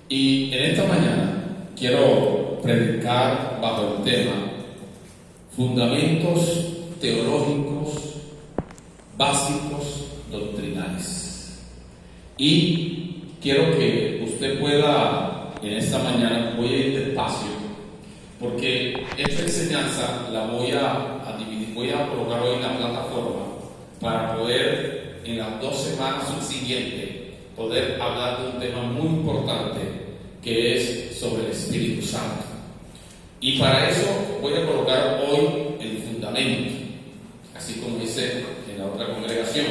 Y en esta mañana quiero predicar bajo el tema fundamentos teológicos básicos doctrinales. Y quiero que usted pueda, en esta mañana, voy a ir despacio, porque esta enseñanza la voy a dividir, voy a colocar hoy en la plataforma para poder en las 2 semanas subsiguientes poder hablar de un tema muy importante que es sobre el Espíritu Santo. Y para eso voy a colocar hoy el fundamento, así como hice en la otra congregación.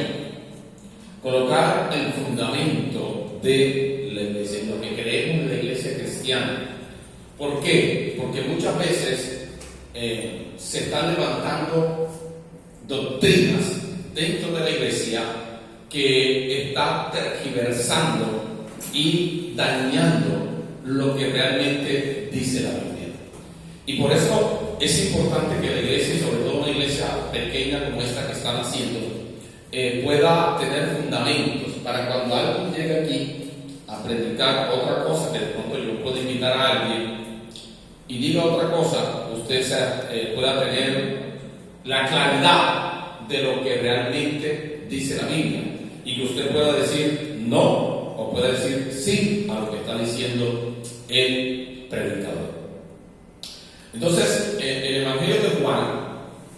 Colocar el fundamento de la iglesia, lo que creemos en la iglesia cristiana. ¿Por qué? Porque muchas veces se están levantando doctrinas dentro de la iglesia que está tergiversando y dañando lo que realmente dice la Biblia. Y por eso es importante que la iglesia, y sobre todo una iglesia pequeña como esta que están haciendo, pueda tener fundamentos para cuando alguien llegue aquí a predicar otra cosa, que de pronto yo puedo invitar a alguien y diga otra cosa, usted pueda tener la claridad de lo que realmente dice la Biblia y que usted pueda decir no o pueda decir sí a lo que está diciendo el predicador. Entonces, el Evangelio de Juan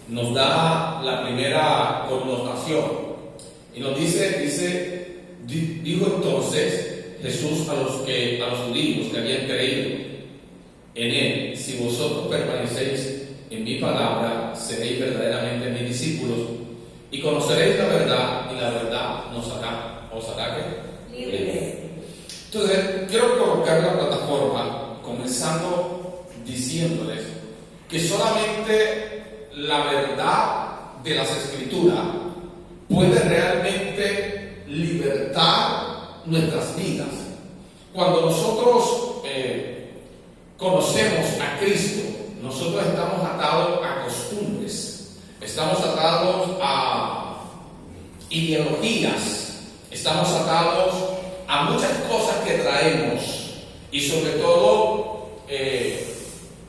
nos da la primera connotación y nos dijo entonces Jesús a los judíos que habían creído en él: si vosotros permanecéis en mi palabra, seréis verdaderamente mis discípulos y conoceréis la verdad, y la verdad os hará ¿qué? Libres. Entonces, quiero colocar la plataforma comenzando diciéndoles que solamente la verdad de las Escrituras puede realmente libertar nuestras vidas. Cuando nosotros conocemos a Cristo, nosotros estamos atados a costumbres, estamos atados a ideologías, estamos atados a muchas cosas que traemos, y sobre todo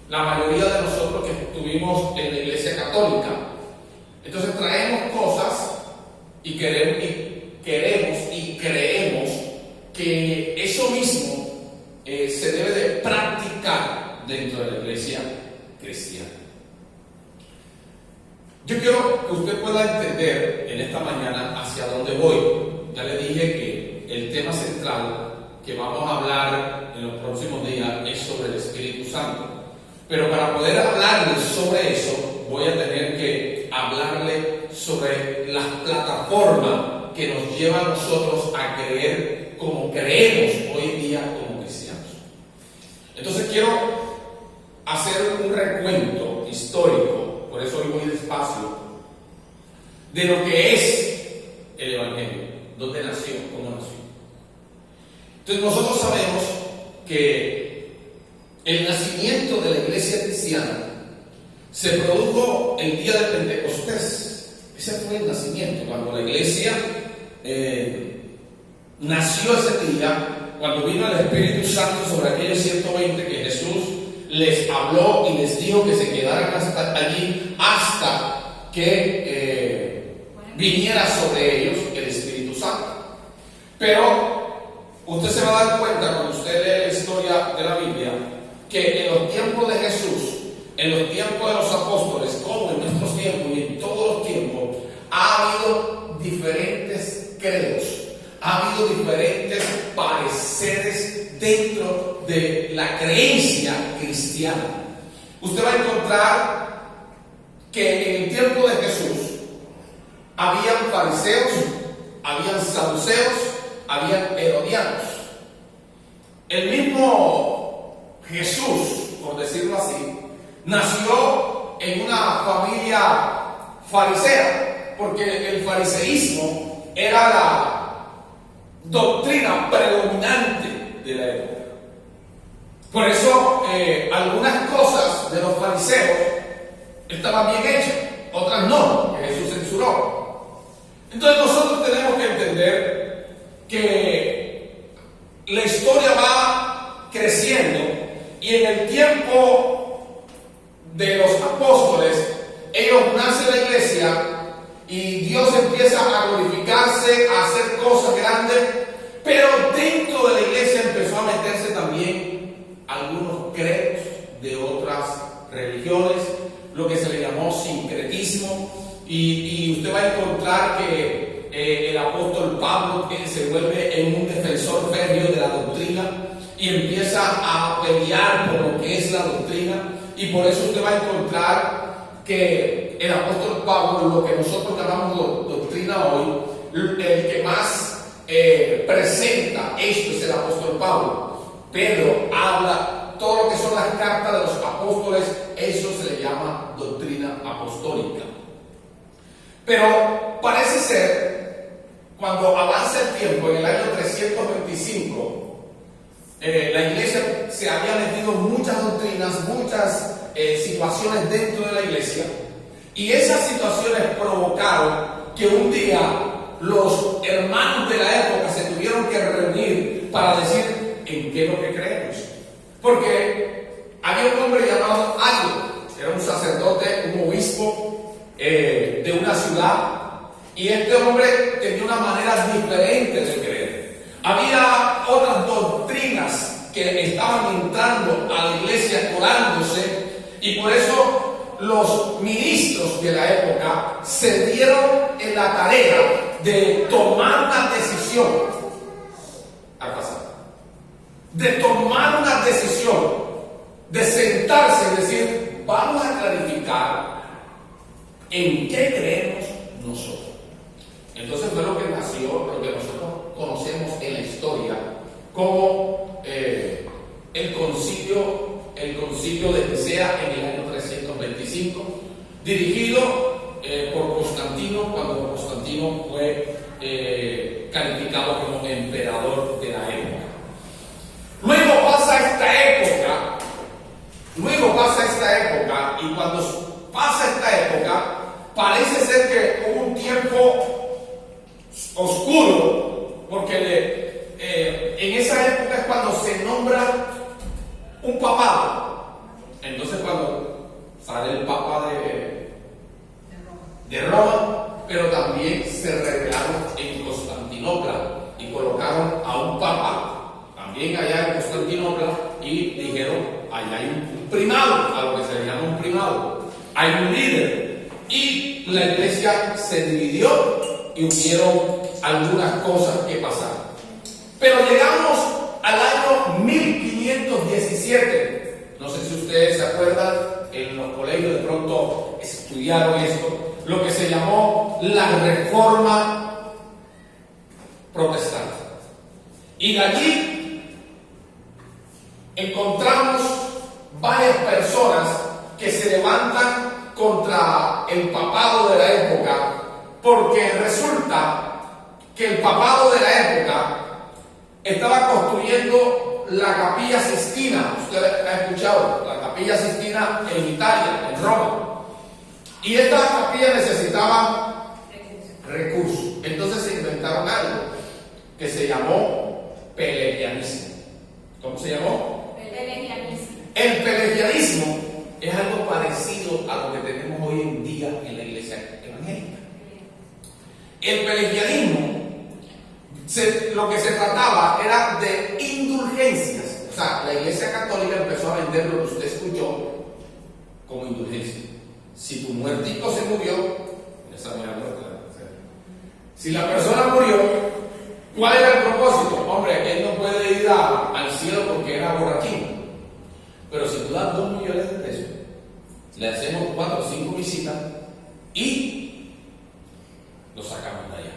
la mayoría de nosotros que estuvimos en la Iglesia Católica. Entonces traemos cosas y queremos y creemos que eso mismo se debe de practicar dentro de la Iglesia cristiana. Yo quiero que usted pueda entender en esta mañana hacia dónde voy. Ya le dije que el tema central que vamos a hablar en los próximos días es sobre el Espíritu Santo. Pero para poder hablarle sobre eso, voy a tener que hablarle sobre las plataformas que nos llevan a nosotros a creer como creemos hoy en día como cristianos. Entonces quiero hacer un recuento histórico, por eso hoy voy despacio, de lo que es el Evangelio, dónde nació, cómo nació. Entonces nosotros sabemos que el nacimiento de la iglesia cristiana se produjo el día de Pentecostés. Ese fue el nacimiento, cuando la iglesia nació ese día, cuando vino el Espíritu Santo sobre aquellos 120 que Jesús les habló y les dijo que se quedaran hasta allí hasta que viniera sobre ellos el Espíritu Santo. Pero usted se va a dar cuenta cuando usted lee la historia de la Biblia que en los tiempos de Jesús, en los tiempos de los apóstoles, como en nuestros tiempos y en todos los tiempos, ha habido diferentes credos, ha habido diferentes pareceres dentro de la creencia cristiana. Usted va a encontrar que en el tiempo de Jesús habían fariseos, habían saduceos, habían herodianos. El mismo Jesús, por decirlo así, nació en una familia farisea, porque el fariseísmo era la doctrina predominante de la época. Por eso algunas cosas de los fariseos estaban bien hechas, otras no, que Jesús censuró. Entonces nosotros tenemos que entender que la historia va creciendo, y en el tiempo de los apóstoles, ellos nacen la iglesia y Dios empieza a glorificarse, a hacer cosas grandes, pero dentro de la iglesia empezó a meterse también algunos credos de otras religiones, lo que se le llamó sincretismo, y usted va a encontrar que el apóstol Pablo se vuelve en un defensor férreo de la doctrina y empieza a pelear por lo que es la doctrina, y por eso usted va a encontrar que el apóstol Pablo, lo que nosotros llamamos doctrina hoy, el que más presenta esto es el apóstol Pablo. Pedro habla todo lo que son las cartas de los apóstoles, eso se le llama doctrina apostólica. Pero parece ser, cuando avanza el tiempo, en el año 325, la iglesia se había metido muchas doctrinas, muchas situaciones dentro de la iglesia, y esas situaciones provocaron que un día los hermanos de la época se tuvieron que reunir para decir en qué es lo que creemos. Porque había un hombre llamado Ario, era un sacerdote, un obispo de una ciudad, y este hombre tenía una manera diferente de creer. Había otras doctrinas que estaban entrando a la iglesia, colándose, y por eso los ministros de la época se dieron en la tarea de tomar una decisión al pasar, de tomar una decisión, de sentarse y decir, vamos a clarificar en qué creemos nosotros. Entonces fue lo que nació, lo que nosotros conocemos en la historia como el concilio de Nicea en el año 325, dirigido por Constantino, cuando Constantino fue calificado como emperador de la época. Luego pasa esta época, y cuando pasa esta época, parece ser que hubo un tiempo oscuro, porque en esa época es cuando se nombra un papado. Entonces cuando sale el papa de Roma, pero también se rebelaron en Constantinopla y colocaron a un papa también allá en Constantinopla, y dijeron, allá hay un primado, a lo que se le llama un primado, hay un líder, y la iglesia se dividió y hubieron algunas cosas que pasar. Pero llegamos al año 1517. No sé si ustedes se acuerdan, en los colegios de pronto estudiaron esto, lo que se llamó la Reforma Protestante. Y de allí encontramos varias personas que se levantan contra el papado de la época, porque resulta que el papado de la época estaba construyendo la Capilla Sistina. Usted ha escuchado la Capilla Sistina en Italia, en Roma, y esta capilla necesitaba recursos. Entonces se inventaron algo que se llamó pelagianismo. ¿Cómo se llamó? El pelagianismo es algo parecido a lo que tenemos hoy en día en la iglesia evangélica. El pelagianismo, lo que se trataba era de indulgencias. O sea, la iglesia católica empezó a vender lo que usted escuchó como indulgencia. Si tu muertico se murió, esa no era muerta. Si la persona murió, ¿cuál era el propósito? Hombre, él no puede ir al cielo porque era borrachín. Pero si tú das 2 millones de pesos, le hacemos 4 o 5 visitas y lo sacamos de allá.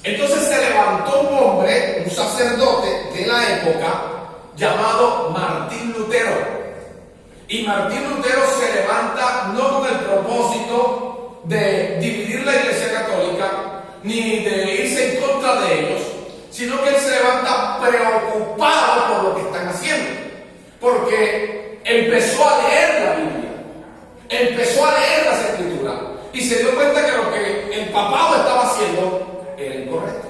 Entonces se levantó un hombre, un sacerdote de la época, llamado Martín Lutero. Y Martín Lutero se levanta no con el propósito de dividir la iglesia católica, ni de irse en contra de ellos, sino que él se levanta preocupado por lo que están haciendo, porque empezó a leer la Biblia, empezó a leer las Escrituras, y se dio cuenta que lo que el papado estaba haciendo era incorrecto.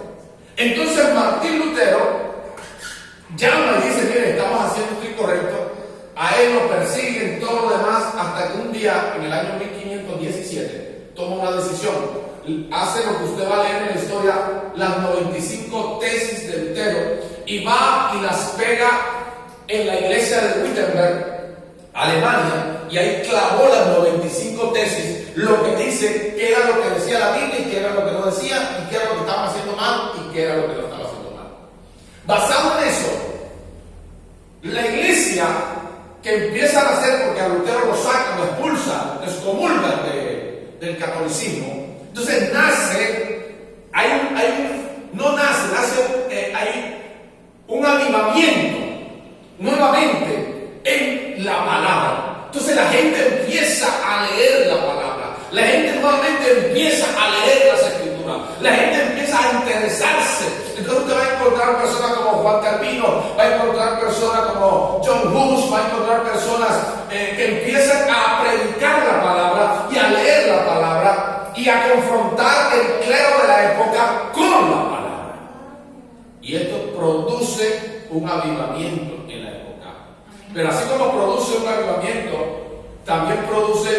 Entonces Martín Lutero llama y dice, mire, estamos haciendo esto incorrecto. A él lo persiguen, todo lo demás, hasta que un día, en el año 1517, toma una decisión. Hace lo que usted va a leer en la historia, las 95 tesis de Lutero, y va y las pega en la iglesia de Wittenberg, Alemania, y ahí clavó las 95 tesis, lo que dice qué era lo que decía la Biblia y qué era lo que no decía, y qué era lo que estaban haciendo mal y qué era lo que no estaba haciendo mal. Basado en eso, la iglesia que empiezan a hacer, porque a Lutero lo sacan, lo expulsan, lo excomulgan del catolicismo. Entonces nace, hay un avivamiento nuevamente en la palabra. Entonces la gente empieza a leer la palabra, la gente nuevamente empieza a leer las escrituras, la gente empieza a interesarse. Entonces usted va a encontrar personas como Juan Calvino, va a encontrar personas como John Hus, va a encontrar personas que empiezan a predicar la palabra y a leer la palabra y a confrontar el clero de la época con la palabra. Y esto produce un avivamiento en la época. Pero así como produce un avivamiento, también produce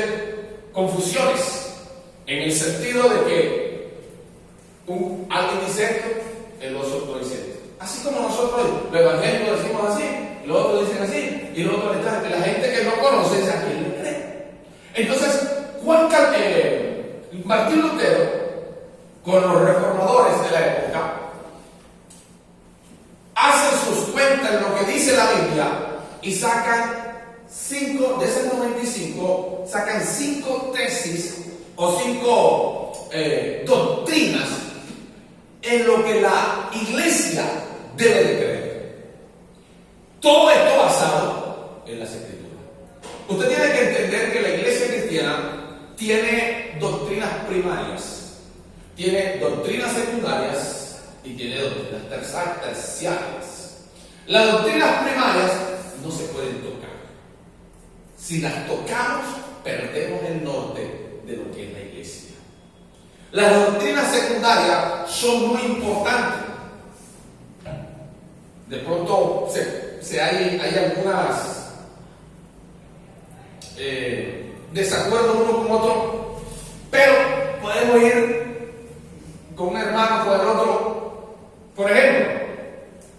confusiones, en el sentido de que alguien dice esto, el otro dice esto. Así como nosotros los evangelios decimos así, los otros dicen así, y los otros están. La gente que no conoce dice: ¿a quién le cree? Entonces, Martín Lutero, con los reformadores de la época, hacen sus cuentas en lo que dice la Biblia y sacan 5, de esas 95, sacan 5 tesis o 5 doctrinas en lo que la iglesia debe de creer. Todo esto basado en las escrituras. Usted tiene que entender que la iglesia cristiana tiene doctrinas primarias, tiene doctrinas secundarias y tiene doctrinas terciarias. Las doctrinas primarias no se pueden tocar. Si las tocamos, perdemos el norte de lo que es la iglesia. Las doctrinas secundarias son muy importantes. De pronto hay algunas desacuerdos uno con otro, pero podemos ir con un hermano con el otro, por ejemplo,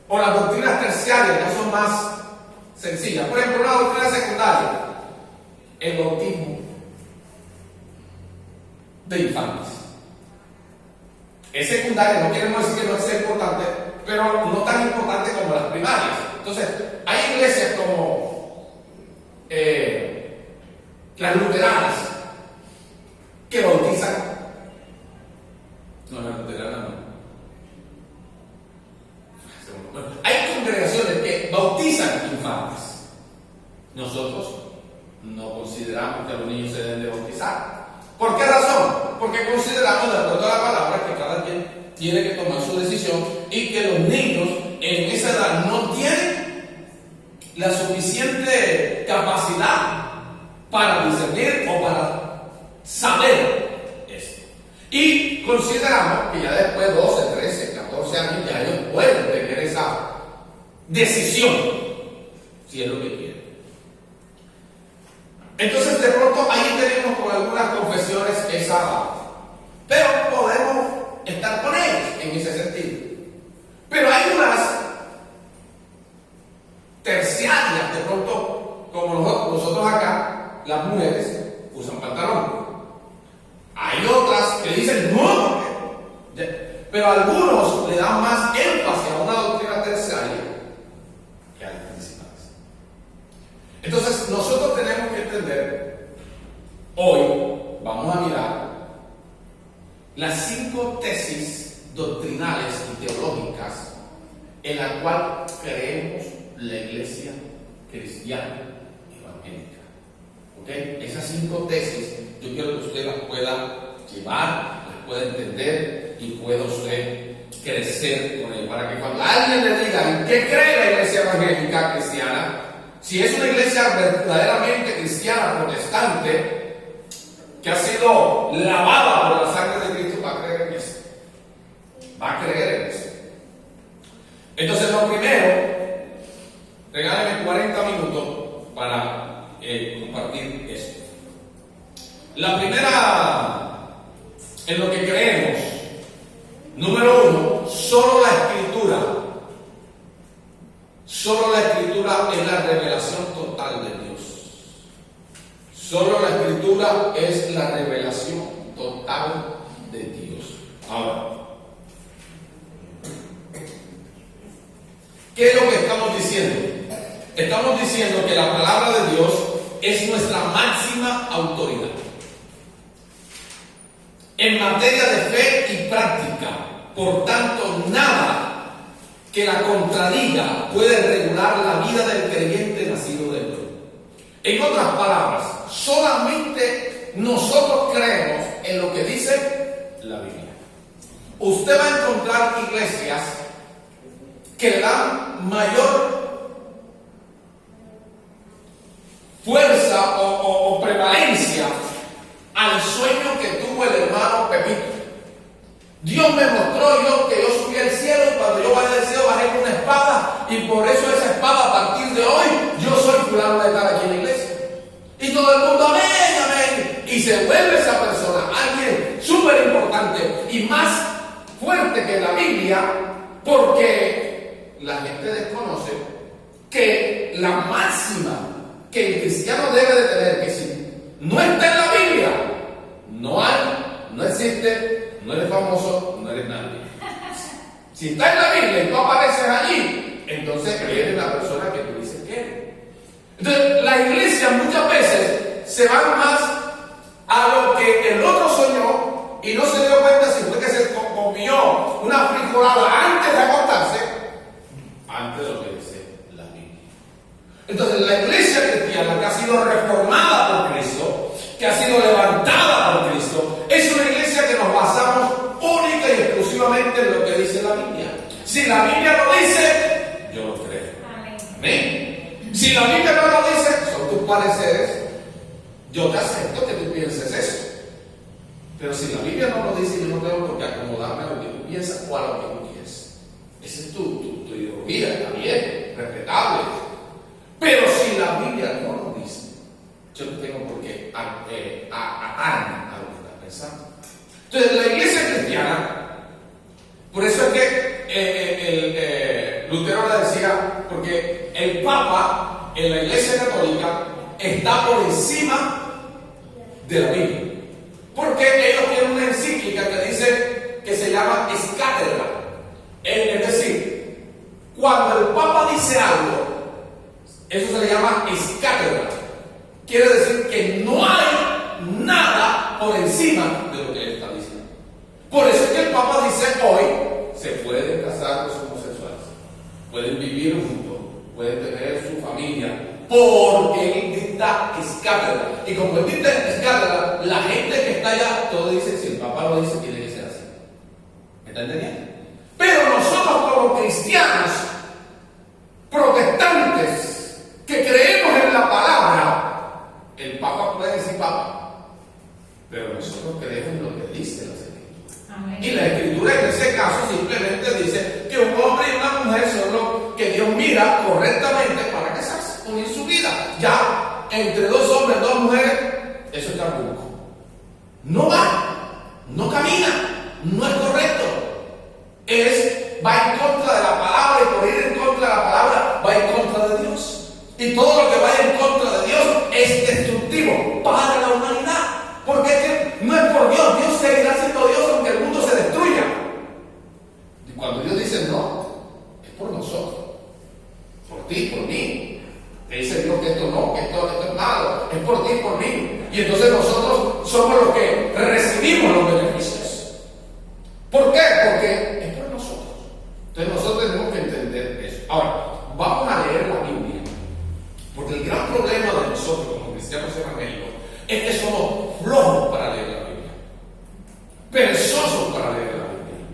o las doctrinas terciarias, que son más sencillas. Por ejemplo, una doctrina secundaria, el bautismo de infantes. Es secundaria, no queremos decir que no sea importante, pero no tan importante como las primarias. Entonces, hay iglesias como las luteranas que bautizan. No, las luteranas no. Bueno, hay congregaciones que bautizan infantes. Nosotros no consideramos que los niños se deben de bautizar. ¿Por qué razón? Porque consideramos, de acuerdo a la palabra, que cada quien tiene que tomar su decisión y que los niños en esa edad no tienen la suficiente capacidad para discernir o para saber esto. Y consideramos que ya después de 12, 13, 14 años ya ellos pueden tener esa decisión, si es lo que quieren. Entonces, de pronto, ahí tenemos con algunas confesiones pero podemos estar con ellos en ese sentido. Pero hay unas terciarias, de pronto, como nosotros acá, las mujeres usan pantalón. Hay otras que dicen no, pero algunos le dan más énfasis a una doctrina terciaria que a las principales. Entonces, nosotros tenemos que entender, hoy vamos a mirar las 5 tesis doctrinales y teológicas en las cuales creemos la iglesia cristiana evangélica. ¿Okay? Esas 5 tesis yo quiero que usted las pueda llevar, las pueda entender y pueda usted crecer con ellas, para que cuando alguien le diga en qué cree la iglesia evangélica cristiana, si es una iglesia verdaderamente cristiana protestante que ha sido lavada por la sangre de Cristo, va a creer en eso. Va a creer en eso. Entonces, lo primero, La primera, en lo que creemos, número uno, solo la Escritura es la revelación total de Dios. Solo la Escritura es la revelación total de Dios. Ahora, ¿qué es lo que estamos diciendo? Estamos diciendo que la palabra de Dios es nuestra máxima autoridad en materia de fe y práctica. Por tanto, nada que la contradiga puede regular la vida del creyente nacido de nuevo. En otras palabras, solamente nosotros creemos en lo que dice la Biblia. Usted va a encontrar iglesias que le dan mayor fuerza o prevalencia al sueño que tuvo el hermano Pepito. Dios me mostró que yo subí al cielo y cuando yo bajé del cielo bajé con una espada y por eso esa espada a partir de hoy yo soy fulano de tal aquí en la iglesia. Y todo el mundo amén, amén. Y se vuelve esa persona alguien súper importante y más fuerte que la Biblia, porque la gente desconoce que la máxima que el cristiano debe de tener, que si no está en la Biblia, no hay, no existe, no eres famoso, no eres nadie. Si está en la Biblia y tú apareces allí, entonces eres la persona que tú dices que eres. Entonces, la iglesia muchas veces se van más a lo que el otro soñó y no se dio cuenta si fue que se comió una frijolada antes de acostarse, antes de lo que dice la Biblia. Entonces, la iglesia cristiana que ha sido reformada por Cristo, que ha sido levantada por Cristo, es una iglesia que nos basamos única y exclusivamente en lo que dice la Biblia. Si la Biblia lo dice, yo lo creo. Amén. Si la Biblia no lo dice, son tus pareceres, yo te acepto que tú pienses eso. Pero si la Biblia no lo dice, yo no tengo por qué acomodarme a lo que tú piensas o a lo que tú quieres. Esa es tu ideología, está bien, respetable. Pero si la Biblia no lo dice, yo no tengo por qué atarme a lo que está pensando. Entonces, la iglesia cristiana, por eso es que Lutero le decía, porque el Papa en la iglesia católica está por encima de la Biblia. Porque ellos tienen una encíclica que dice, que se llama Escátedra. Es decir, cuando el Papa dice algo, eso se le llama escátedra. Quiere decir que no hay nada por encima de lo que él está diciendo. Por eso es que el Papa dice hoy, se pueden casar los homosexuales, pueden vivir juntos, pueden tener su familia, porque él dicta escátedra. Y como él dicta escátedra, la gente que está allá, todo dice, si el Papa lo dice, tiene que ser así. ¿Me está entendiendo? Pero nosotros como cristianos, protestantes, que creemos en la palabra, el Papa puede decir Papa, pero nosotros creemos en lo que dice la Escritura. Y la Escritura en ese caso simplemente dice que un hombre y una mujer son los que Dios mira correctamente para casarse, unir su vida. Ya entre dos hombres, dos mujeres, eso está poco. No va, no camina, no es correcto. Va en contra de la palabra y por ir en contra de la palabra va en contra de Dios. Y todo lo que vaya en contra de Dios es destructivo para la humanidad. Porque es que no es por Dios, Dios seguirá siendo Dios aunque el mundo se destruya. Y cuando Dios dice no, es por nosotros, por ti, por mí. Te dice Dios que esto no, que esto es malo, es por ti, por mí. Y entonces nosotros somos los que recibimos los beneficios. ¿Por qué? Porque es por nosotros. Entonces nosotros tenemos que entender eso. Ahora, vamos a leer la Biblia. Porque el gran problema de nosotros como cristianos evangélicos es que somos flojos para leer la Biblia, perezosos para leer la Biblia.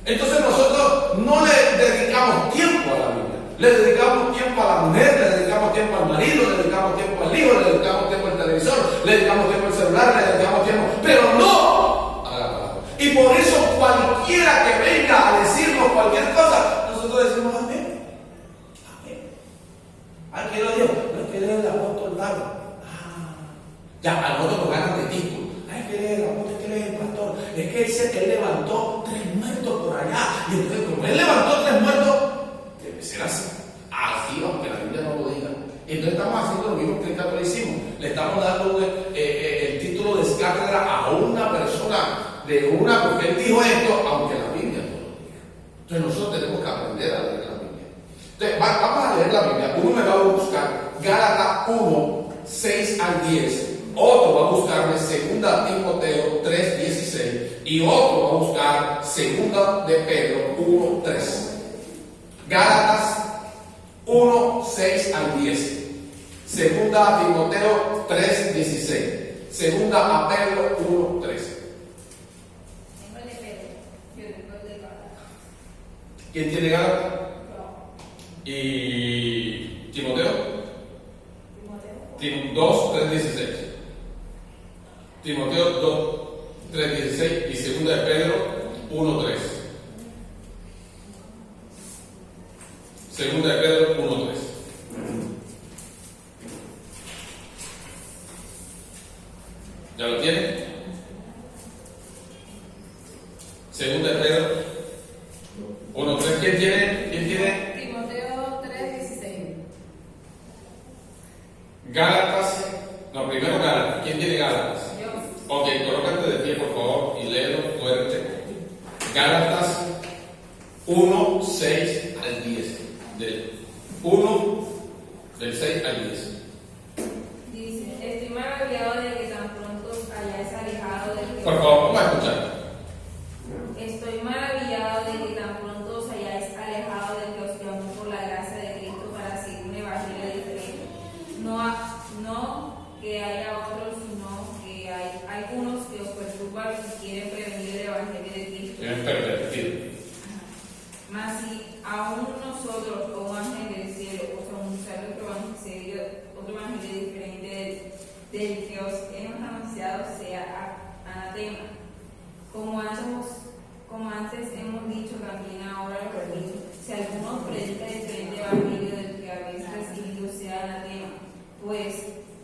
Entonces nosotros no le dedicamos tiempo a la Biblia, le dedicamos tiempo a la mujer, le dedicamos tiempo al marido, le dedicamos tiempo al hijo, le dedicamos tiempo al televisor, le dedicamos tiempo al celular, le dedicamos tiempo, pero no a la palabra. Y por eso cualquiera que venga a decirnos cualquier cosa, nosotros decimos amén. Amén. ¿A quién lo dijo? No es que él es el apóstol Pablo. Ya a nosotros nos ganan de título. Ay, ¿qué era? ¿Qué es el pastor? Es que dice que él levantó 3 muertos por allá. Y entonces, como él levantó 3 muertos, debe ser así. Así, aunque la Biblia no lo diga. Entonces estamos haciendo lo mismo que el catolicismo. Le estamos dando el título de cátedra a una persona porque él dijo esto, aunque la Biblia no lo diga. Entonces nosotros tenemos que aprender a leer la Biblia. Entonces, vamos a leer la Biblia. Uno me va a buscar Gálatas 1, 6 al 10. Otro va a buscarme 2 Timoteo 3, 16. Y otro va a buscar 2 de Pedro 1, 3. Gálatas 1, 6 al 10. 2 Timoteo 3, 16. 2 a Pedro 1, 3. Tengo el de Pedro. Yo tengo el de Gálatas. ¿Quién tiene Gálatas? Yo. ¿Y Timoteo? Timoteo. 2, 3, 16. Timoteo 2, 3, 16 y 2 de Pedro 1, 3. 2 de Pedro 1, 3. ¿Ya lo tienen? 2 de Pedro 1, 3. ¿Quién tiene? Timoteo 3, 16. Gálatas. No, primero Gálatas. ¿Quién tiene Gálatas? Yo. Ok, colócate de pie por favor y léelo fuerte. Gálatas 1, 6 al 10. Del 1, del 6 al 10. Dice: Estoy maravillado de que tan pronto os hayáis alejado del que. Por favor, vamos a escuchar. Estoy maravillado de que tan pronto os hayáis alejado del que os llamó por la gracia de Cristo para seguir un evangelio diferente. No que haya otros, sino que hay algunos que os perturban y quieren prevenir el evangelio de Cristo. Quieren pervertir. Mas si aún nosotros, o un ángel del cielo, os anunciar otro evangelio diferente del que os hemos anunciado, sea anatema. Como antes hemos dicho, también ahora lo repito: si alguno predica diferente evangelio del que habéis recibido, sea anatema. Pues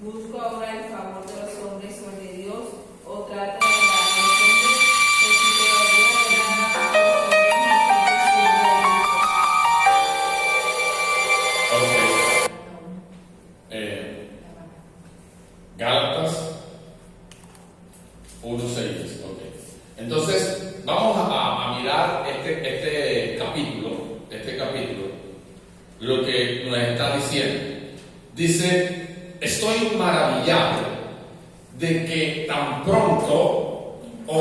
busco ahora el favor de los hombres sobre Dios, o trata de agradar a los hombres, pues si te lo digo, Gálatas 1, 6. Ok. Entonces, vamos a mirar este capítulo, lo que nos está diciendo. Dice: estoy maravillado de que tan pronto